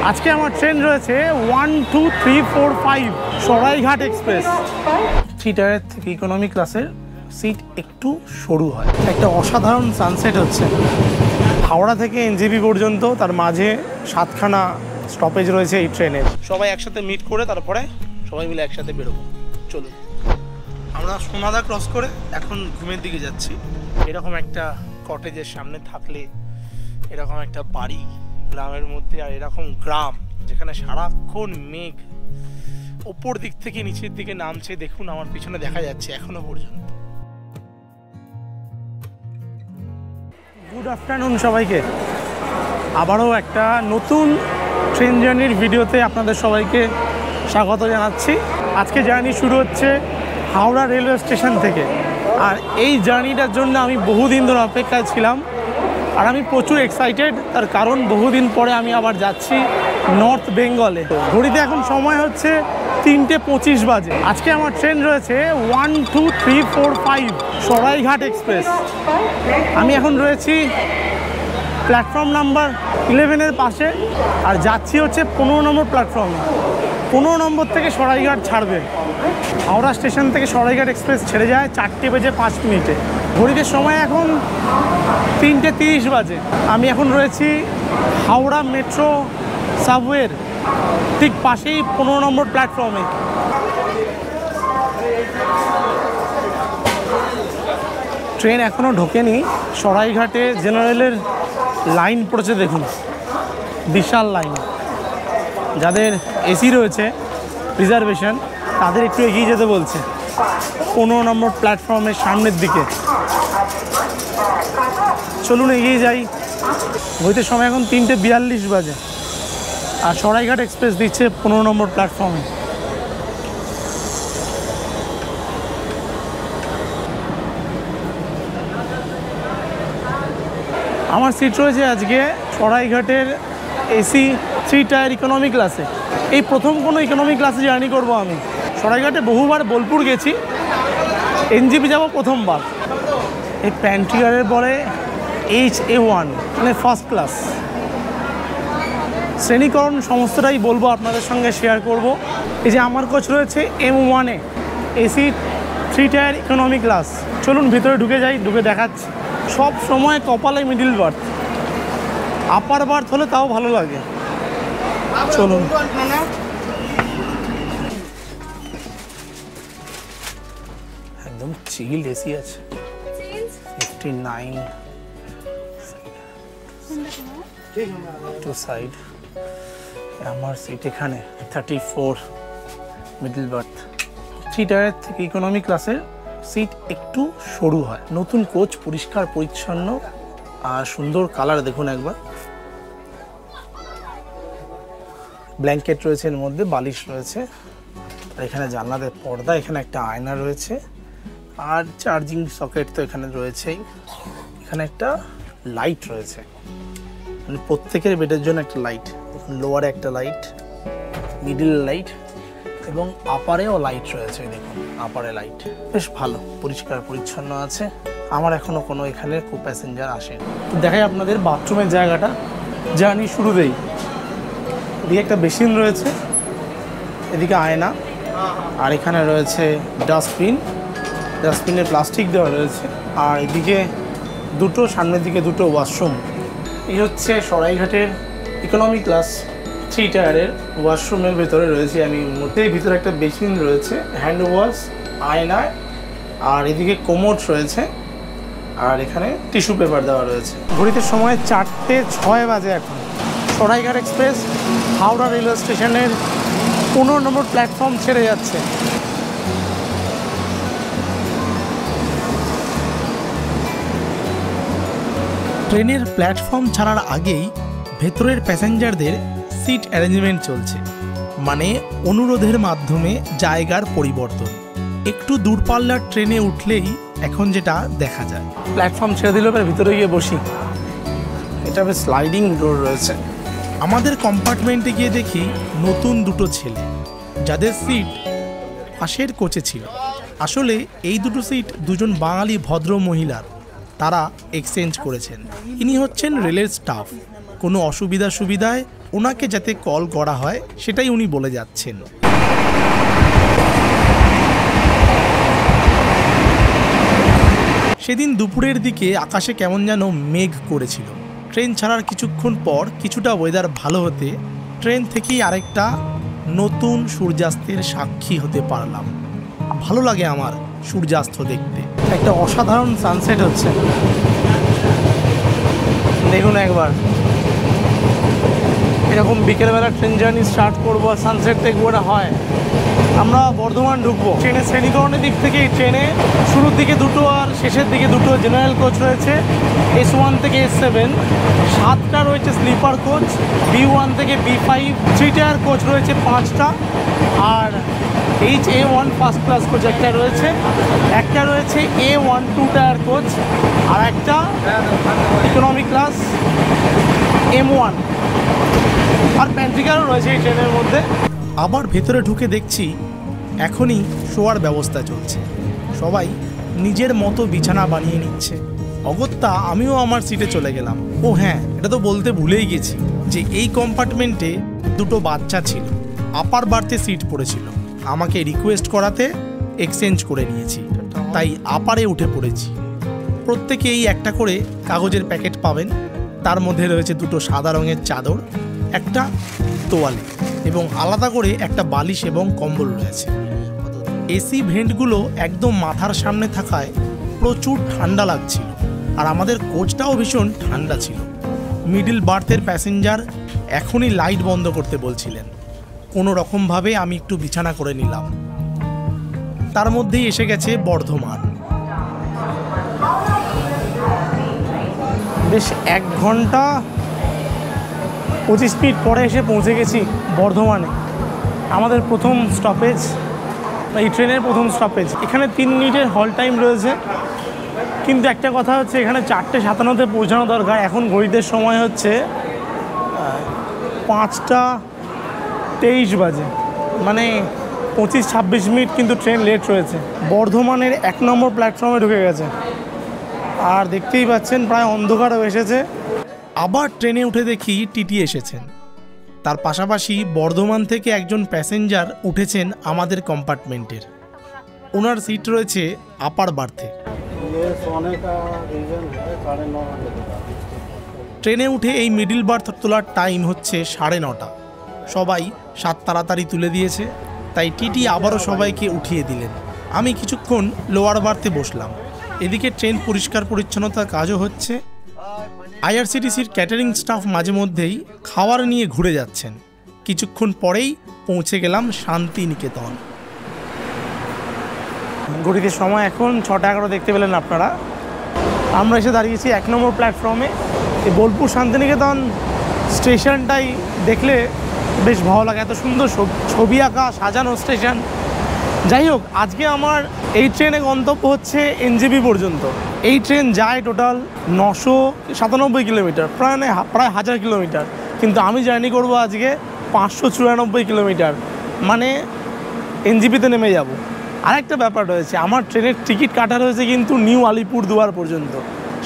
আজকে আমার ট্রেন রয়েছে 1 2 3 4 5 সরাইঘাট এক্সপ্রেস। 3 টায়ারের থেকে ইকোনমি ক্লাসের সিট একটু সরু হয়। একটা অসাধারণ সানসেট হচ্ছে হাওড়া থেকে এনজেপি পর্যন্ত, তার মাঝে 7খানা স্টপেজ রয়েছে এই ট্রেনের। সবাই একসাথে মিট করে তারপরে সবাই মিলে একসাথে বেরোবো। চলুন, আমরা সোনাদা ক্রস করে এখন ঘুমের দিকে যাচ্ছি। এরকম একটা কটেজের সামনে থাকলে, এরকম একটা বাড়ি গ্রামের মধ্যে, আর এরকম গ্রাম যেখানে সারাক্ষণ মেঘ ওপর দিক থেকে নিচের দিকে নামছে, দেখুন আমার পিছনে দেখা যাচ্ছে এখনো পর্যন্ত। গুড আফটারনুন সবাইকে, আবারও একটা নতুন ট্রেন জার্নির ভিডিওতে আপনাদের সবাইকে স্বাগত জানাচ্ছি। আজকে জার্নি শুরু হচ্ছে হাওড়া রেলওয়ে স্টেশন থেকে, আর এই জার্নিটার জন্য আমি বহুদিন ধরে অপেক্ষায় ছিলাম, আর আমি প্রচুর এক্সাইটেড। তার কারণ বহুদিন পরে আমি আবার যাচ্ছি নর্থ বেঙ্গলে। ঘড়িতে এখন সময় হচ্ছে 3:25 বাজে। আজকে আমার ট্রেন রয়েছে 1 2 3 4 5 সরাইঘাট এক্সপ্রেস। আমি এখন রয়েছি প্ল্যাটফর্ম নাম্বার 11-এর পাশে, আর যাচ্ছি হচ্ছে 15 নম্বর প্ল্যাটফর্মে। 15 নম্বর থেকে সরাইঘাট ছাড়বে। হাওড়া স্টেশন থেকে সরাইঘাট এক্সপ্রেস ছেড়ে যায় 4:05। ঘড়িতে সময় এখন 3:30 বাজে। আমি এখন রয়েছি হাওড়া মেট্রো সাবওয়ের ঠিক পাশেই 15 নম্বর প্ল্যাটফর্মে। ট্রেন এখনও ঢোকেনি। সরাইঘাটে জেনারেলের লাইন পড়েছে, দেখুন বিশাল লাইন। যাদের এসি রয়েছে রিজার্ভেশন তাদের একটু এগিয়ে যেতে বলছে 15 নম্বর প্ল্যাটফর্মের সামনের দিকে। চলুন এগিয়ে যাই। ঘড়িতে সময় এখন 3:42 বাজে, আর সরাইঘাট এক্সপ্রেস দিচ্ছে 15 নম্বর প্ল্যাটফর্মে। আমার সিট রয়েছে আজকে সরাইঘাটের এসি 3 টায়ার ইকোনমি ক্লাসে। এই প্রথম কোনো ইকোনমি ক্লাসে জার্নি করব আমি। সরাইঘাটে বহুবার বোলপুর গেছি, এনজেপি যাব প্রথমবার। এই প্যান্ট্রিয়ারের বলে HA1 মানে ফার্স্ট ক্লাস। শ্রেণীকরণ সমস্তটাই বলবো, আপনাদের সঙ্গে শেয়ার করব। এই যে আমার কোচ রয়েছে M1-এ এসি 3 টায়ার ইকোনমি ক্লাস। চলুন ভিতরে ঢুকে যাই, ঢুকে দেখাচ্ছি। সব সময় কপালে মিডিল বার্থ, আপার বার্থ হলে তাও ভালো লাগে। চলুন। একদম চিল এসি আছে। 59 টু সাইড। আমার সিট এখানে 34 মিডল বার্থ। 3 টায়ার থেকে ইকোনমি ক্লাসের সিট একটু সরু হয়। নতুন কোচ, পরিষ্কার পরিচ্ছন্ন আর সুন্দর কালার দেখুন একবার। ব্ল্যাঙ্কেট রয়েছে, এর মধ্যে বালিশ রয়েছে, আর এখানে জানলাতে পর্দা, এখানে একটা আয়না রয়েছে, আর চার্জিং সকেট তো এখানে রয়েছেই। এখানে একটা লাইট রয়েছে, মানে প্রত্যেকের বেডের জন্য একটা লাইট। লোয়ারে একটা লাইট, মিডিল লাইট, এবং আপারেও লাইট রয়েছে। দেখুন আপারে লাইট বেশ ভালো, পরিষ্কার পরিচ্ছন্ন আছে। আমার এখনও কোনো এখানে প্যাসেঞ্জার আসেনি। দেখাই আপনাদের বাথরুমের জায়গাটা জার্নি শুরুতেই। এদিকে একটা বেসিন রয়েছে, এদিকে আয়না, আর এখানে রয়েছে ডাস্টবিন। ডাস্টবিনে প্লাস্টিক দেওয়া রয়েছে, আর এদিকে দুটো, সামনের দিকে দুটো ওয়াশরুম। এই হচ্ছে সরাইঘাটের ইকোনমি ক্লাস 3 টায়ারের ওয়াশরুমের ভেতরে রয়েছে আমি। মধ্যেই ভিতরে একটা বেসিন রয়েছে, হ্যান্ড ওয়াশ, আয়না, আর এদিকে কোমোড রয়েছে, আর এখানে টিস্যু পেপার দেওয়া রয়েছে। ঘড়িতে সময় 4:06 বাজে এখন। সরাইঘাট এক্সপ্রেস হাওড়া রেলওয়ে স্টেশনের 15 নম্বর প্ল্যাটফর্ম ছেড়ে যাচ্ছে। ট্রেনের প্ল্যাটফর্ম ছাড়ার আগেই ভেতরের প্যাসেঞ্জারদের সিট অ্যারেঞ্জমেন্ট চলছে, মানে অনুরোধের মাধ্যমে জায়গার পরিবর্তন। একটু দূরপাল্লার ট্রেনে উঠলেই এখন যেটা দেখা যায়। প্ল্যাটফর্ম ছেড়ে দিল, এবার ভিতরে গিয়ে বসি। এটা বেশ স্লাইডিং ডোর রয়েছে। আমাদের কম্পার্টমেন্টে গিয়ে দেখি নতুন দুটো ছেলে, যাদের সিট পাশের কোচে ছিল। আসলে এই দুটো সিট দুজন বাঙালি ভদ্র মহিলার, তারা এক্সচেঞ্জ করেছেন। ইনি হচ্ছেন রেলের স্টাফ। কোনো অসুবিধায় ওনাকে যাতে কল করা হয় সেটাই উনি বলে যাচ্ছেন। সেদিন দুপুরের দিকে আকাশে কেমন যেন মেঘ করেছিল। ট্রেন ছাড়ার কিছুক্ষণ পর কিছুটা ওয়েদার ভালো হতে ট্রেন থেকেই আরেকটা নতুন সূর্যাস্তের সাক্ষী হতে পারলাম। ভালো লাগে আমার সূর্যাস্ত দেখতে। একটা অসাধারণ সানসেট হচ্ছে, দেখুন একবার। এরকম বিকেলবেলা ট্রেন জার্নি স্টার্ট করবো আর সানসেট দেখবো, এটা হয়। আমরা বর্ধমান ঢুকবো। ট্রেনের শ্রেণীকরণের দিক থেকে এই ট্রেনে শুরুর দিকে দুটো আর শেষের দিকে দুটো জেনারেল কোচ রয়েছে, S1 থেকে S7। 7টা রয়েছে স্লিপার কোচ, B1 থেকে B5। 3 টায়ার কোচ রয়েছে 5টা, আর HA1 ফার্স্ট ক্লাস কোচ একটা রয়েছে। একটা রয়েছে A1 2 টায়ার কোচ, আর একটা ইকোনমি ক্লাস M1, আর প্যান্ট্রিকারও রয়েছে এই ট্রেনের মধ্যে। আবার ভেতরে ঢুকে দেখছি এখনই শোয়ার ব্যবস্থা চলছে, সবাই নিজের মতো বিছানা বানিয়ে নিচ্ছে। অগত্যা আমিও আমার সিটে চলে গেলাম। ও হ্যাঁ, এটা তো বলতে ভুলেই গেছি যে এই কম্পার্টমেন্টে দুটো বাচ্চা ছিল, আপার বার্থে সিট পড়েছিল। আমাকে রিকোয়েস্ট করাতে এক্সচেঞ্জ করে নিয়েছি, তাই আপারে উঠে পড়েছি। প্রত্যেকেই একটা করে কাগজের প্যাকেট পাবেন, তার মধ্যে রয়েছে দুটো সাদা রঙের চাদর, একটা তোয়ালে এবং আলাদা করে একটা বালিশ এবং কম্বল রয়েছে। এসি ভেন্টগুলো একদম মাথার সামনে থাকায় প্রচুর ঠান্ডা লাগছিল, আর আমাদের কোচটাও ভীষণ ঠান্ডা ছিল। মিডল বার্থের প্যাসেঞ্জার এখনই লাইট বন্ধ করতে বলছিলেন। কোনো রকমভাবে আমি একটু বিছানা করে নিলাম। তার মধ্যেই এসে গেছে বর্ধমান। বেশ 1 ঘন্টা 25 মিনিট পরে এসে পৌঁছে গেছি বর্ধমানে। আমাদের প্রথম স্টপেজ, এই ট্রেনের প্রথম স্টপেজ। এখানে 3 মিনিটের হল টাইম রয়েছে, কিন্তু একটা কথা হচ্ছে এখানে 4টে 57-তে পৌঁছানো দরকার। এখন ঘড়িতে সময় হচ্ছে 5টা 23 বাজে, মানে 25-26 মিনিট কিন্তু ট্রেন লেট রয়েছে। বর্ধমানের 1 নম্বর প্ল্যাটফর্মে ঢুকে গেছে, আর দেখতেই পাচ্ছেন প্রায় অন্ধকারও এসেছে। আবার ট্রেনে উঠে দেখি টিটি এসেছেন। তার পাশাপাশি বর্ধমান থেকে একজন প্যাসেঞ্জার উঠেছেন আমাদের কম্পার্টমেন্টের। ওনার সিট রয়েছে আপার বার্থে। ট্রেনে উঠে এই মিডল বার্থ তোলার টাইম হচ্ছে 9:30। সবাই 7 তাড়াতাড়ি তুলে দিয়েছে, তাই টিটি আবারও সবাইকে উঠিয়ে দিলেন। আমি কিছুক্ষণ লোয়ার বার্থে বসলাম। এদিকে ট্রেন পরিষ্কার পরিচ্ছন্নতার কাজও হচ্ছে। আইআরসিটিসির ক্যাটারিং স্টাফ মাঝে মধ্যেই খাবার নিয়ে ঘুরে যাচ্ছেন। কিছুক্ষণ পরেই পৌঁছে গেলাম শান্তিনিকেতন। ঘড়িতে সময় এখন 6:11 দেখতে পেলেন আপনারা। আমরা এসে দাঁড়িয়েছি 1 নম্বর প্ল্যাটফর্মে। এই বোলপুর শান্তিনিকেতন স্টেশনটাই দেখলে বেশ ভালো লাগে, এত সুন্দর ছবি আঁকা সাজানো স্টেশন। যাই হোক, আজকে আমার এই ট্রেনে গন্তব্য হচ্ছে এনজেপি পর্যন্ত। এই ট্রেন যায় টোটাল 997 কিলোমিটার, প্রায় 1000 কিলোমিটার, কিন্তু আমি জার্নি করব আজকে 594 কিলোমিটার, মানে এনজেপিতে নেমে যাব। আরেকটা ব্যাপার রয়েছে, আমার ট্রেনের টিকিট কাটা রয়েছে কিন্তু নিউ আলিপুরদুয়ার পর্যন্ত,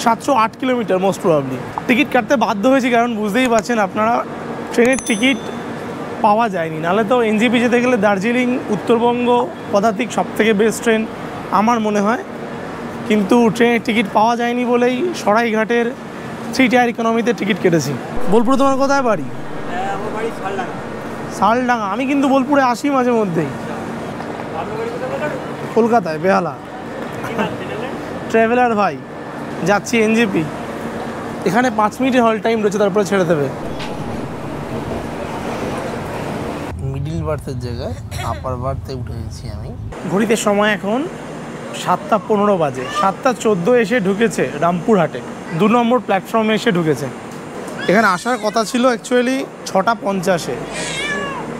708 কিলোমিটার মোস্ট প্রবাবলি। টিকিট কাটতে বাধ্য হয়েছি, কারণ বুঝতেই পারছেন আপনারা ট্রেনের টিকিট পাওয়া যায়নি। নাহলে তো এনজেপি যেতে গেলে দার্জিলিং, উত্তরবঙ্গ পদাতিক সবথেকে বেস্ট ট্রেন আমার মনে হয়, কিন্তু ট্রেনের টিকিট পাওয়া যায়নি বলেই সরাইঘাটের 3 টায়ার ইকোনমিতে টিকিট কেটেছি। বোলপুরে তোমার কোথায় বাড়ি? শালডাঙ্গা। আমি কিন্তু বোলপুরে আসি মাঝে মধ্যেই। কলকাতায়, বেহালা। ট্রাভেলার ভাই, যাচ্ছি এনজেপি। এখানে 5 মিনিটের হল টাইম রয়েছে, তারপরে ছেড়ে দেবে। মিডিল বার্থের জায়গায় আপার বার্থে উঠে গেছি আমি। ঘড়িতে সময় এখন 7:15 বাজে। 7:14 এসে ঢুকেছে রামপুরহাটে, 2 নম্বর প্ল্যাটফর্মে এসে ঢুকেছে। এখানে আসার কথা ছিল অ্যাকচুয়ালি 6:50-এ,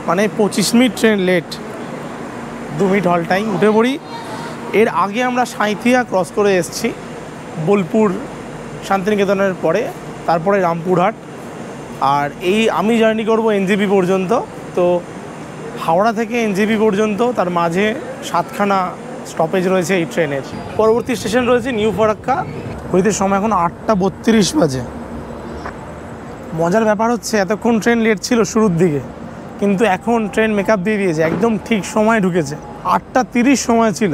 মানে 25 মিনিট ট্রেন লেট, 2 মিনিট হল টাইম। উঠে পড়ি। এর আগে আমরা সাঁইথিয়া ক্রস করে এসেছি, বোলপুর শান্তিনিকেতনের পরে, তারপরে রামপুরহাট। আর আমি জার্নি করব এনজেপি পর্যন্ত। তো হাওড়া থেকে এনজেপি পর্যন্ত তার মাঝে 7খানা স্টপেজ রয়েছে এই ট্রেনের। পরবর্তী স্টেশন রয়েছে নিউ ফারাক্কা। ঘড়িতে সময় এখন 8:32 বাজে। মজার ব্যাপার হচ্ছে এতক্ষণ ট্রেন লেট ছিল শুরুর দিকে, কিন্তু এখন ট্রেন মেকআপ দিয়ে দিয়েছে, একদম ঠিক সময় ঢুকেছে। 8:30 সময় ছিল,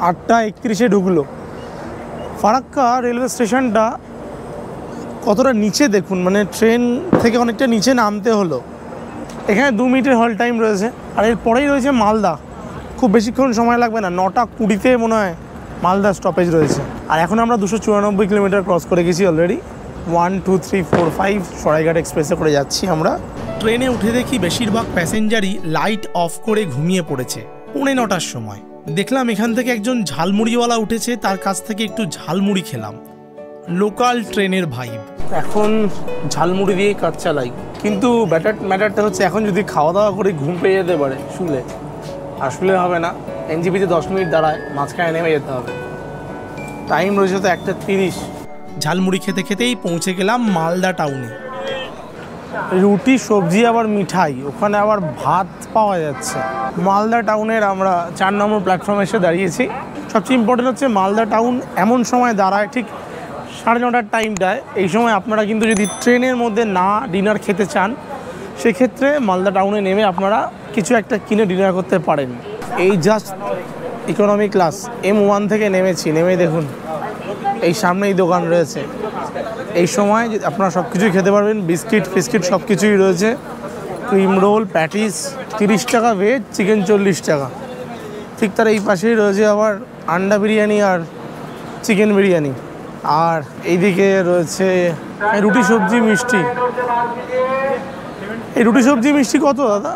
8:31-এ ঢুকলো। ফারাক্কা রেলওয়ে স্টেশনটা কতটা নিচে দেখুন, মানে ট্রেন থেকে অনেকটা নিচে নামতে হলো। এখানে 2 মিনিটের হল টাইম রয়েছে, আর এরপরেই রয়েছে মালদা। খুব বেশিক্ষণ সময় লাগবে না, 9:20-তে মনে হয় মালদা স্টপেজ রয়েছে। আর এখন আমরা 294 কিলোমিটার ক্রস করে গেছি অলরেডি। 1 2 3 4 5 সরাইঘাট এক্সপ্রেসে করে যাচ্ছি আমরা। ট্রেনে উঠে দেখি বেশিরভাগ প্যাসেঞ্জারই লাইট অফ করে ঘুমিয়ে পড়েছে। 9:45-র সময় দেখলাম এখান থেকে একজন ঝালমুড়িওয়ালা উঠেছে, তার কাছ থেকে একটু ঝালমুড়ি খেলাম। লোকাল ট্রেনের ভাইব। এখন ঝালমুড়ি দিয়ে কাজ চালাই, কিন্তু ম্যাটারটা হচ্ছে এখন যদি খাওয়া দাওয়া করে ঘুম পেয়ে যেতে পারে শুলে, আর শুলে হবে না। এনজিপিতে 10 মিনিট দাঁড়ায়, মাঝখানে নেমে যেতে হবে। টাইম রয়েছে তো 1:30। ঝালমুড়ি খেতে খেতেই পৌঁছে গেলাম মালদা টাউনে। রুটি, সবজি, আবার মিঠাই, ওখানে আবার ভাত পাওয়া যাচ্ছে। মালদা টাউনের আমরা 4 নম্বর প্ল্যাটফর্মে এসে দাঁড়িয়েছি। সবচেয়ে ইম্পর্টেন্ট হচ্ছে মালদা টাউন এমন সময় দাঁড়ায় ঠিক 9:30-র টাইমটায়। এই সময় আপনারা কিন্তু যদি ট্রেনের মধ্যে না ডিনার খেতে চান, সেক্ষেত্রে মালদা টাউনে নেমে আপনারা কিছু একটা কিনে ডিনার করতে পারেন। এই জাস্ট ইকোনমি ক্লাস M1 থেকে নেমেছি, নেমে দেখুন এই সামনেই দোকান রয়েছে। এই সময় আপনারা সব কিছুই খেতে পারবেন, বিস্কিট ফিস্কিট সব কিছুই রয়েছে। ক্রিম রোল, প্যাটিস 30 টাকা ভেজ, চিকেন 40 টাকা। ঠিক তার এই পাশেই রয়েছে আবার আন্ডা বিরিয়ানি আর চিকেন বিরিয়ানি। আর এইদিকে রয়েছে রুটি সবজি মিষ্টি। এই রুটি সবজি মিষ্টি কত দাদা?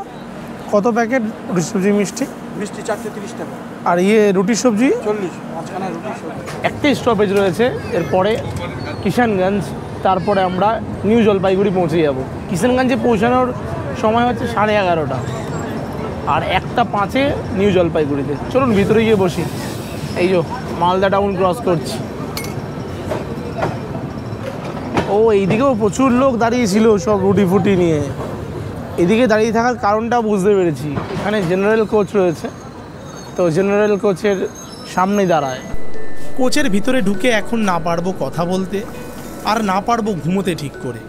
কত প্যাকেট রুটি সবজি মিষ্টি? মিষ্টি 4 30 টাকা। আর রুটি সবজি 40। মাঝখানে রুটি সবজি। একটা স্টপেজ রয়েছে, এরপরে কিষানগঞ্জ, তারপরে আমরা নিউ জলপাইগুড়ি পৌঁছে যাব। কিষানগঞ্জে পৌঁছানোর সময় হচ্ছে 11:30, আর 1:05-এ নিউ জলপাইগুড়িতে। চলুন ভিতরে গিয়ে বসি। এই যে মালদা টাউন ক্রস করছি। ও এইদিকেও প্রচুর লোক দাঁড়িয়েছিল সব রুটি ফুটি নিয়ে। এদিকে দাঁড়িয়ে থাকার কারণটা বুঝতে পেরেছি, এখানে জেনারেল কোচ রয়েছে, তো জেনারেল কোচের সামনেই দাঁড়ায়। কোচের ভিতরে ঢুকে এখন না পারবো কথা বলতে, আর না পারবো ঘুমোতে ঠিক করে,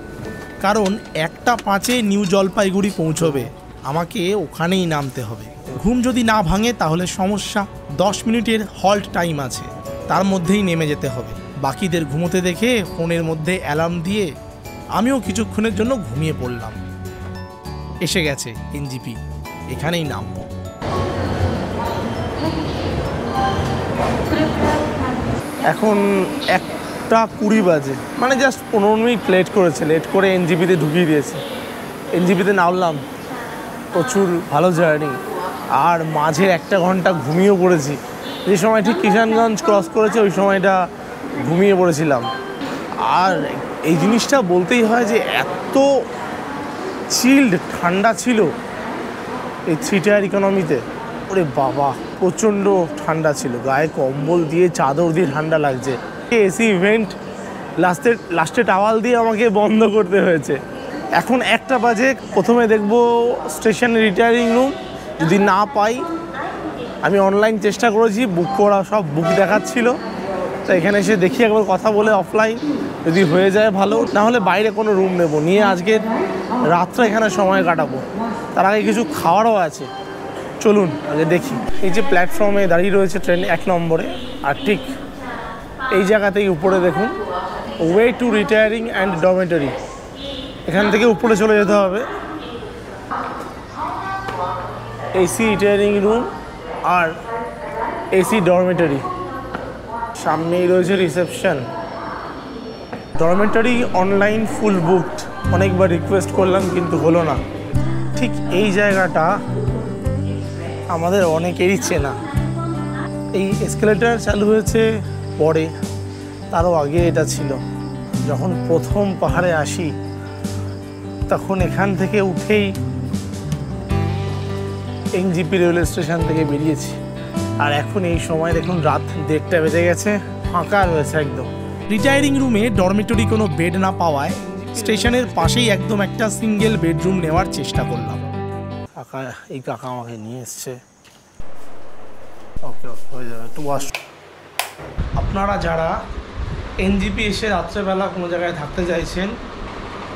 কারণ 1:05-এ নিউ জলপাইগুড়ি পৌঁছবে, আমাকে ওখানেই নামতে হবে। ঘুম যদি না ভাঙে তাহলে সমস্যা। 10 মিনিটের হল্ট টাইম আছে, তার মধ্যেই নেমে যেতে হবে। বাকিদের ঘুমোতে দেখে ফোনের মধ্যে অ্যালার্ম দিয়ে আমিও কিছুক্ষণের জন্য ঘুমিয়ে পড়লাম। এসে গেছে এনজিপি, এখানেই নামবো। এখন 1:20 বাজে, মানে জাস্ট 15 মিনিট লেট করেছে, লেট করে এনজিপিতে ঢুকিয়ে দিয়েছে। এনজিপিতে নামলাম, প্রচুর ভালো জার্নি, আর মাঝে 1 ঘন্টা ঘুমিয়েও পড়েছি। যে সময় ঠিক কিষানগঞ্জ ক্রস করেছে ওই সময়টা ঘুমিয়ে পড়েছিলাম। আর এই জিনিসটা বলতেই হয় যে এত চিল্ড ঠান্ডা ছিল এই 3 টায়ার ইকোনমিতে। ওরে বাবা, প্রচণ্ড ঠান্ডা ছিল, গায়ে কম্বল দিয়ে চাদর দিয়ে ঠান্ডা লাগছে। এসি ইভেন্ট লাস্টে টাওয়াল দিয়ে আমাকে বন্ধ করতে হয়েছে। এখন 1টা বাজে, প্রথমে দেখব স্টেশনে রিটায়ারিং রুম, যদি না পাই, আমি অনলাইন চেষ্টা করেছি, বুক করা সব বুক দেখাচ্ছিল, তো এখানে এসে দেখি একবার কথা বলে অফলাইন, যদি হয়ে যায় ভালো, না হলে বাইরে কোনো রুম নেব নিয়ে আজকে রাত্রে এখানে সময় কাটাবো। তার আগে কিছু খাওয়ারও আছে, চলুন আগে দেখি। এই যে প্ল্যাটফর্মে দাঁড়িয়ে রয়েছে ট্রেন 1 নম্বরে, আর ঠিক এই জায়গাতেই উপরে দেখুন way to retiring and dormitory. এখান থেকে উপরে চলে যেতে হবে। এসি রিটায়ারিং রুম আর এসি ডরমেটরি, সামনেই রয়েছে reception. Dormitory online full booked, অনেকবার রিকোয়েস্ট করলাম কিন্তু হলো না। ঠিক এই জায়গাটা আমাদের অনেকেরই চেনা। এই এসকেলেটার চালু হয়েছে পরে, তারও আগে এটা ছিল। যখন প্রথম পাহাড়ে আসি তখন এখান থেকে উঠেই এনজিপি রেলওয়ে স্টেশন থেকে বেরিয়েছি। আর এখন এই সময় দেখুন রাত 1:30 বেজে গেছে, ফাঁকা রয়েছে একদম। রিটায়ারিং রুমে ডরমেটরি কোনো বেড না পাওয়ায় স্টেশনের পাশেই একদম একটা সিঙ্গেল বেডরুম নেওয়ার চেষ্টা করলাম। এই কাকা আমাকে নিয়ে এসছে। ওকে হয়ে যাবে, একটু ওয়াশ। আপনারা যারা এনজিপি এসে রাত্রেবেলা কোনো জায়গায় থাকতে চাইছেন,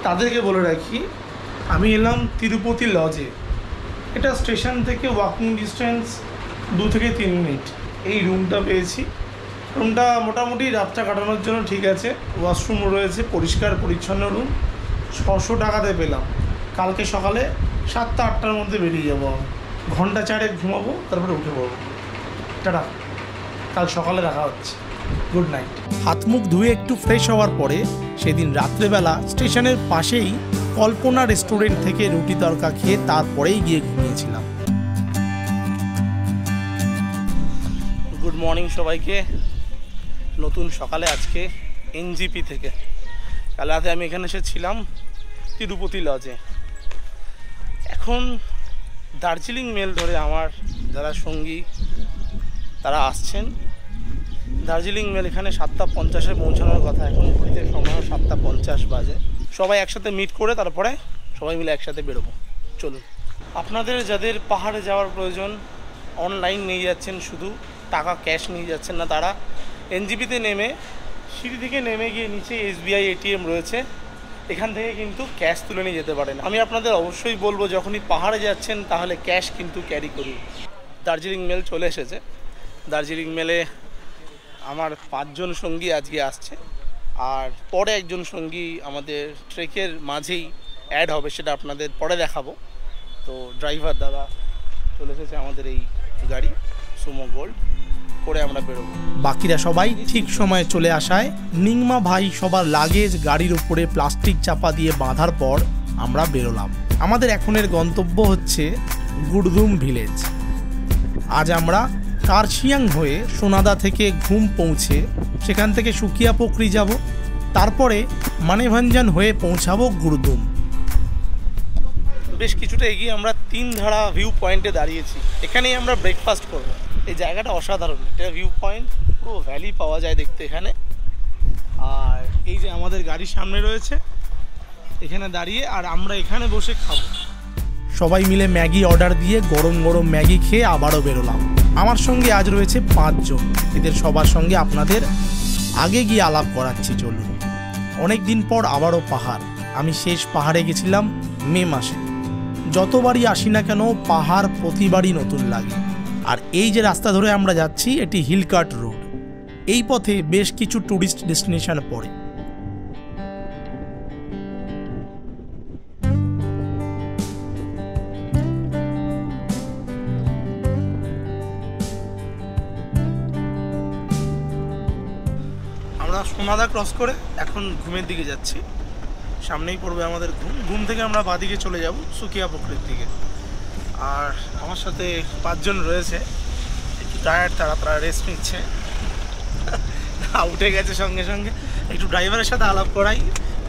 তাদেরকে বলে রাখি আমি এলাম তিরুপতি লজে। এটা স্টেশন থেকে ওয়াকিং ডিস্টেন্স 2 থেকে 3 মিনিট। এই রুমটা পেয়েছি। রুমটা মোটামুটি রাতটা কাটানোর জন্য ঠিক আছে। ওয়াশরুম রয়েছে, পরিষ্কার পরিচ্ছন্ন রুম। 600 টাকাতে পেলাম। কালকে সকালে 7টা-8টার মধ্যে বেরিয়ে যাবো। ঘন্টা 4 ঘুমাবো, তারপরে উঠে পড়বো। টাটা, কাল সকালে দেখা হচ্ছে। Good night. হাত মুখ ধুয়ে একটু ফ্রেশ হওয়ার পরে সেদিন রাত্রেবেলা স্টেশনের পাশেই কল্পনা রেস্টুরেন্ট থেকে রুটি তড়কা খেয়ে তারপরেই গিয়ে ঘুমিয়েছিলাম। গুড মর্নিং সবাইকে। নতুন সকালে আজকে এনজিপি থেকে। কাল রাতে আমি এখানে এসেছিলাম তিরুপতি লজে। এখন দার্জিলিং মেল ধরে আমার যারা সঙ্গী তারা আসছেন। দার্জিলিং মেল এখানে 7:50-এ পৌঁছানোর কথা। এখন ঘড়িতে সময় 7:50 বাজে। সবাই একসাথে মিট করে তারপরে সবাই মিলে একসাথে বেরোবো। চলুন। আপনাদের যাদের পাহাড়ে যাওয়ার প্রয়োজন, অনলাইন নিয়ে যাচ্ছেন, শুধু টাকা ক্যাশ নিয়ে যাচ্ছেন না, তারা এনজিপিতে নেমে সিঁড়ি থেকে নেমে গিয়ে নিচে SBI ATM রয়েছে, এখান থেকে কিন্তু ক্যাশ তুলে নিয়ে যেতে পারেন। আমি আপনাদের অবশ্যই বলবো যখনই পাহাড়ে যাচ্ছেন তাহলে ক্যাশ কিন্তু ক্যারি করুন। দার্জিলিং মেল চলে এসেছে। দার্জিলিং মেলে আমার 5 জন সঙ্গী আজকে আসছে, আর পরে একজন সঙ্গী আমাদের ট্রেকের মাঝেই অ্যাড হবে, সেটা আপনাদের পরে দেখাবো। তো ড্রাইভার দাদা চলে এসেছে আমাদের এই গাড়ি সুমো গোল্ড করে আমরা বেরোবো। বাকিরা সবাই ঠিক সময়ে চলে আসায় নিংমা ভাই সবার লাগেজ গাড়ির উপরে প্লাস্টিক চাপা দিয়ে বাঁধার পর আমরা বেরোলাম। আমাদের এখনের গন্তব্য হচ্ছে গুরদুম ভিলেজ। আজ আমরা কার্শিয়াং হয়ে সোনাদা থেকে ঘুম পৌঁছে সেখান থেকে সুকিয়া পোখরি যাব, তারপরে মানেভাঞ্জান হয়ে পৌঁছাবো গুরদুম। বেশ কিছুটা এগিয়ে আমরা 3 ধারা ভিউ পয়েন্টে দাঁড়িয়েছি। এখানেই আমরা ব্রেকফাস্ট করব। এই জায়গাটা অসাধারণ। এটা ভিউ পয়েন্ট, পুরো ভ্যালি পাওয়া যায় দেখতে এখানে। আর এই যে আমাদের গাড়ির সামনে রয়েছে, এখানে দাঁড়িয়ে আর আমরা এখানে বসে খাবো। সবাই মিলে ম্যাগি অর্ডার দিয়ে গরম গরম ম্যাগি খেয়ে আবারও বেরোলাম। আমার সঙ্গে আজ রয়েছে 5 জন। এদের সবার সঙ্গে আপনাদের আগে গিয়ে আলাপ করাচ্ছি। চলুন। অনেক দিন পর আবারও পাহাড়। আমি শেষ পাহাড়ে গেছিলাম মে মাসে। যতবারই আসি না কেন পাহাড় প্রতিবারই নতুন লাগে। আর এই যে রাস্তা ধরে আমরা যাচ্ছি এটি হিলকাট রোড। এই পথে বেশ কিছু ট্যুরিস্ট ডেস্টিনেশন পড়ে। আমরা সোনাদা ক্রস করে এখন ঘুমের দিকে যাচ্ছি। সামনেই পড়বে আমাদের ঘুম। ঘুম থেকে আমরা বাঁদিকে চলে যাব সুকিয়া পোখরির দিকে। আর আমার সাথে 5 জন রয়েছে। একটু টায়ার্ড, তারা রেস্ট নিচ্ছে। উঠে গেছে সঙ্গে সঙ্গে। একটু ড্রাইভারের সাথে আলাপ করাই।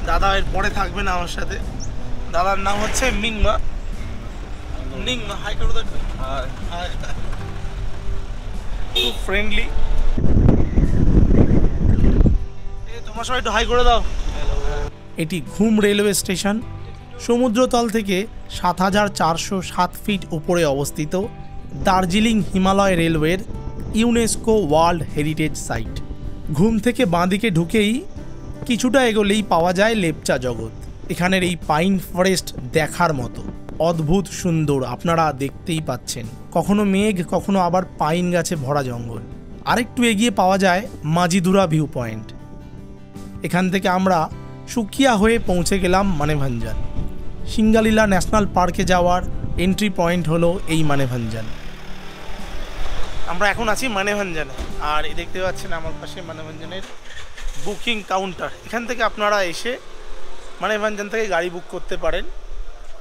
দাদা এর পরে থাকবে না আমার সাথে। দাদার নাম হচ্ছে নিংমা। নিংমা, হাই করো তো। খুব ফ্রেন্ডলি। তোমার সবাই একটু হাই করে দাও। এটি ঘুম রেলওয়ে স্টেশন। সমুদ্রতল থেকে ৭,৪০৭ ফিট উপরে অবস্থিত দার্জিলিং হিমালয় রেলওয়ের ইউনেস্কো ওয়ার্ল্ড হেরিটেজ সাইট। ঘুম থেকে বাঁদিকে ঢুকেই কিছুটা এগোলেই পাওয়া যায় লেপচা জগৎ। এখানের এই পাইন ফরেস্ট দেখার মতো অদ্ভুত সুন্দর, আপনারা দেখতেই পাচ্ছেন। কখনো মেঘ, কখনো আবার পাইন গাছে ভরা জঙ্গল। আরেকটু এগিয়ে পাওয়া যায় মাজিদুরা ভিউ পয়েন্ট। এখান থেকে আমরা সুকিয়া হয়ে পৌঁছে গেলাম মানেভাঞ্জান। সিঙ্গালীলা ন্যাশনাল পার্কে যাওয়ার এন্ট্রি পয়েন্ট হলো এই মানেভাঞ্জান। আমরা এখন আছি মানেভাঞ্জানে। আর এই দেখতে পাচ্ছেন আমার পাশে মানেভাঞ্জানের বুকিং কাউন্টার। এখান থেকে আপনারা এসে মানেভাঞ্জান থেকে গাড়ি বুক করতে পারেন।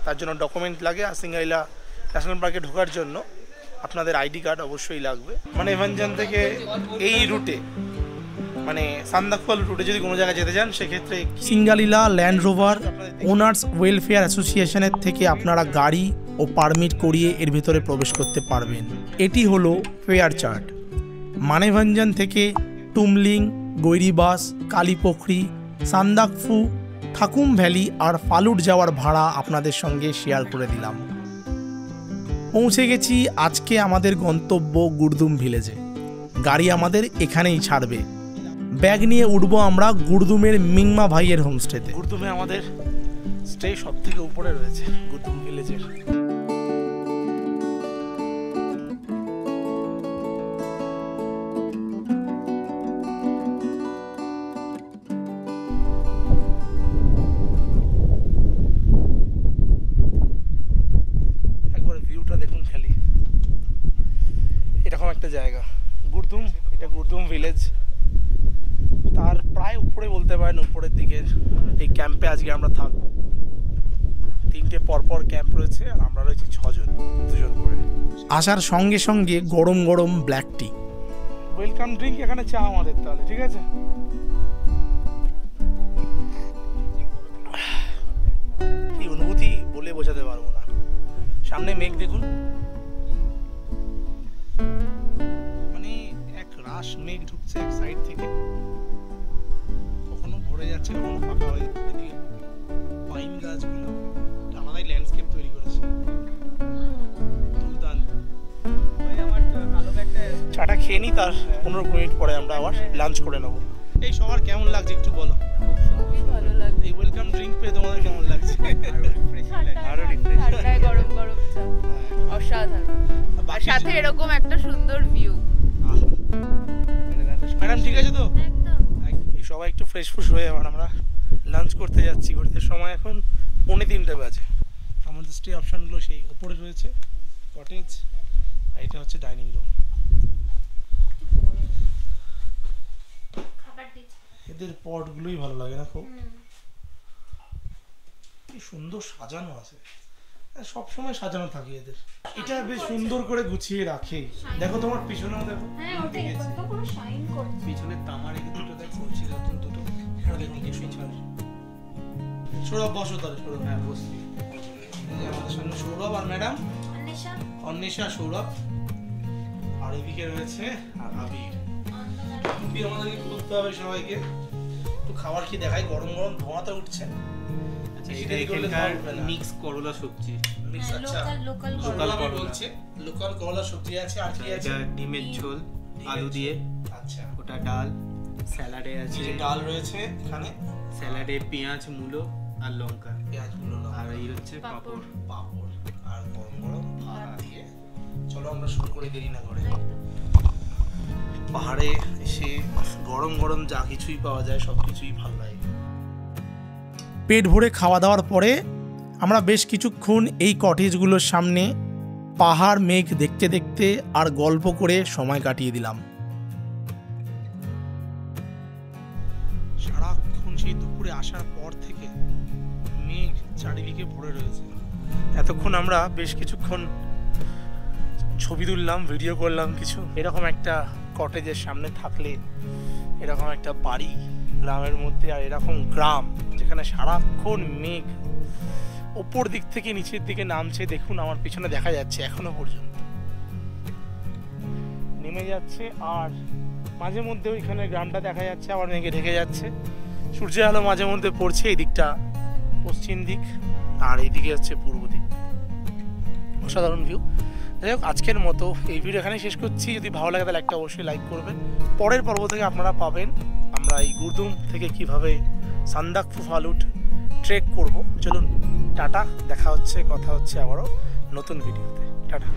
তার জন্য ডকুমেন্ট লাগে। আর সিঙ্গালীলা ন্যাশনাল পার্কে ঢোকার জন্য আপনাদের আইডি কার্ড অবশ্যই লাগবে। মানেভাঞ্জান থেকে এই রুটে মানে সান্দাকফল রুটে যদি কোনো জায়গায় যেতে চান সেক্ষেত্রে Singalila land rover owners welfare অ্যাসোসিয়েশনের থেকে আপনারা গাড়ি ও পারমিট করিয়ে এর ভিতরে প্রবেশ করতে পারবেন। এটি হলো ফেয়ার চার্ট। মানেভাঞ্জান থেকে টুমলিং, গৈরিবাস, কালীপোখরি, সান্দাকফু, থাকুম ভ্যালি আর ফালুট যাওয়ার ভাড়া আপনাদের সঙ্গে শেয়ার করে দিলাম। পৌঁছে গেছি আজকে আমাদের গন্তব্য গুরদুম ভিলেজে। গাড়ি আমাদের এখানেই ছাড়বে। ব্যাগ নিয়ে উঠবো আমরা গুরদুমের মিংমা ভাইয়ের হোমস্টেতে। গুরদুমে আমাদের স্টে সব থেকে উপরে রয়েছে গুরদুম ভিলেজের। একবার ভিউটা দেখুন খালি, এরকম একটা জায়গা গুরদুম, এটা গুরদুম ভিলেজ। তার প্রায় উপরে বলতে পারেন, উপরের দিকে এই ক্যাম্পে আজকে আমরা থাকবো। 3টে পরপর ক্যাম্প রয়েছে আর আমরা রয়েছি 6 জন, 2 জন করে। আসার সঙ্গে সঙ্গে গরম গরম ব্ল্যাক টি, ওয়েলকাম ড্রিঙ্ক এখানে চা আমাদের, তাহলে ঠিক আছে। কি অনুভূতি বলে বোঝাতে পারবো না। সামনে মেঘ দেখুন, মানে এক রাশ মেঘ ঢুকছে এক সাইড থেকে, কখনো ভরে যাচ্ছে কখনো ফাঁকা হয়ে যাচ্ছে। এদিকে পাইন গাছগুলো আলাদাই ল্যান্ডস্কেপ তৈরি করেছে, দুর্দান্ত। চাটা খেয়ে নি, তার 15 মিনিট পরে আমরা আবার লাঞ্চ করে নেবো। এই সবার কেমন লাগছে একটু বলো। ভালো লাগছে। এই ওয়েলকাম ড্রিঙ্ক পেয়ে তোমাদের কেমন লাগছে? আরো রিফ্রেশ, ঠান্ডায় গরম গরম চা, অসাধারণ। আর সাথে এরকম একটা সুন্দর ভিউ। ম্যাডাম ঠিক আছে তো? এই সবাই একটু ফ্রেশ ফ্রেশ হয়ে আবার আমরা লাঞ্চ করতে যাচ্ছি। ঘড়িতে সময় এখন 2:45 বাজে। আমাদের স্টে অপশনগুলো সেই ওপরে রয়েছে, কটেজ, আর এটা হচ্ছে ডাইনিং রুম। এদের পটগুলোই ভালো লাগে না খুব, কি সুন্দর সাজানো আছে। সব সময় সাজানো থাকে এদের, এটা বেশ সুন্দর করে গুছিয়ে রাখে। দেখো তোমার পিছনেও দেখো, পিছনে তামার এই দুটো দেখো, চিরাতন দুটো, ওদের দিকে পিছনে। সৌরভ বসো তাহলে, সৌরভ। হ্যাঁ বসছি। আমাদের সামনে সৌরভ আর ম্যাডাম অন্বেষা, সৌরভ, আর এদিকে রয়েছে আর আবির। টুপি আমাদেরকে খুলতে হবে সবাইকে। একটু খাবার কি দেখাই, গরম গরম ধোঁয়াতে উঠছে। এটা এখানকার মিক্স করলা সবজি, মিক্স, আচ্ছা লোকাল লোকাল বলছে, লোকাল করলা সবজি আছে। আর কি আছে? এটা ডিমের ঝোল আলু দিয়ে, আচ্ছা ওটা ডাল, স্যালাডে আছে, যে ডাল রয়েছে এখানে, স্যালাডে পেঁয়াজ, মূলো আর লঙ্কা, পেঁয়াজগুলো, আর এই হচ্ছে পাঁপড়। পাঁপড় আর গরম গরম ভাত দিয়ে। চলো আমরা শুরু করি, দেরি না করে। পাহাড়ে এসে গরম গরম যা কিছুই পাওয়া যায় সব কিছুই ভালো লাগে। পেট ভরে খাওয়া দাওয়ার পরে আমরা বেশ কিছুক্ষণ এই কটেজগুলোর সামনে পাহাড় মেঘ দেখতে দেখতে আর গল্প করে সময় কাটিয়ে দিলাম। সারাক্ষণ সেই দুপুরে আসার পর থেকে মেঘ চারিদিকে ভরে রয়েছে। এতক্ষণ আমরা বেশ কিছুক্ষণ ছবি তুললাম, ভিডিও করলাম কিছু। এরকম একটা কটেজের সামনে থাকলে, এরকম একটা বাড়ি গ্রামের মধ্যে, আর এরকম গ্রাম যেখানে সারাক্ষণ মেঘ ওপর দিক থেকে নিচের দিকে নামছে, দেখুন আমার পিছনে দেখা যাচ্ছে এখনো পর্যন্ত নেমে যাচ্ছে। আর মাঝে মধ্যে ওইখানে গ্রামটা দেখা যাচ্ছে, আবার মেঘে ঢেকে যাচ্ছে। সূর্যের আলো মাঝে মধ্যে পড়ছে। এই দিকটা পশ্চিম দিক আর এইদিকে হচ্ছে পূর্ব দিক। অসাধারণ ভিউ। যাই হোক, আজকের মতো এই ভিডিও এখানে শেষ করছি। যদি ভালো লাগে তাহলে একটা অবশ্যই লাইক করবেন। পরের পর্ব থেকে আপনারা পাবেন আমরা এই গুরদুম থেকে কিভাবে সান্দাকফু ফালুট ট্রেক করব। চলুন, টাটা, দেখা হচ্ছে, কথা হচ্ছে আবারও নতুন ভিডিওতে। টাটা।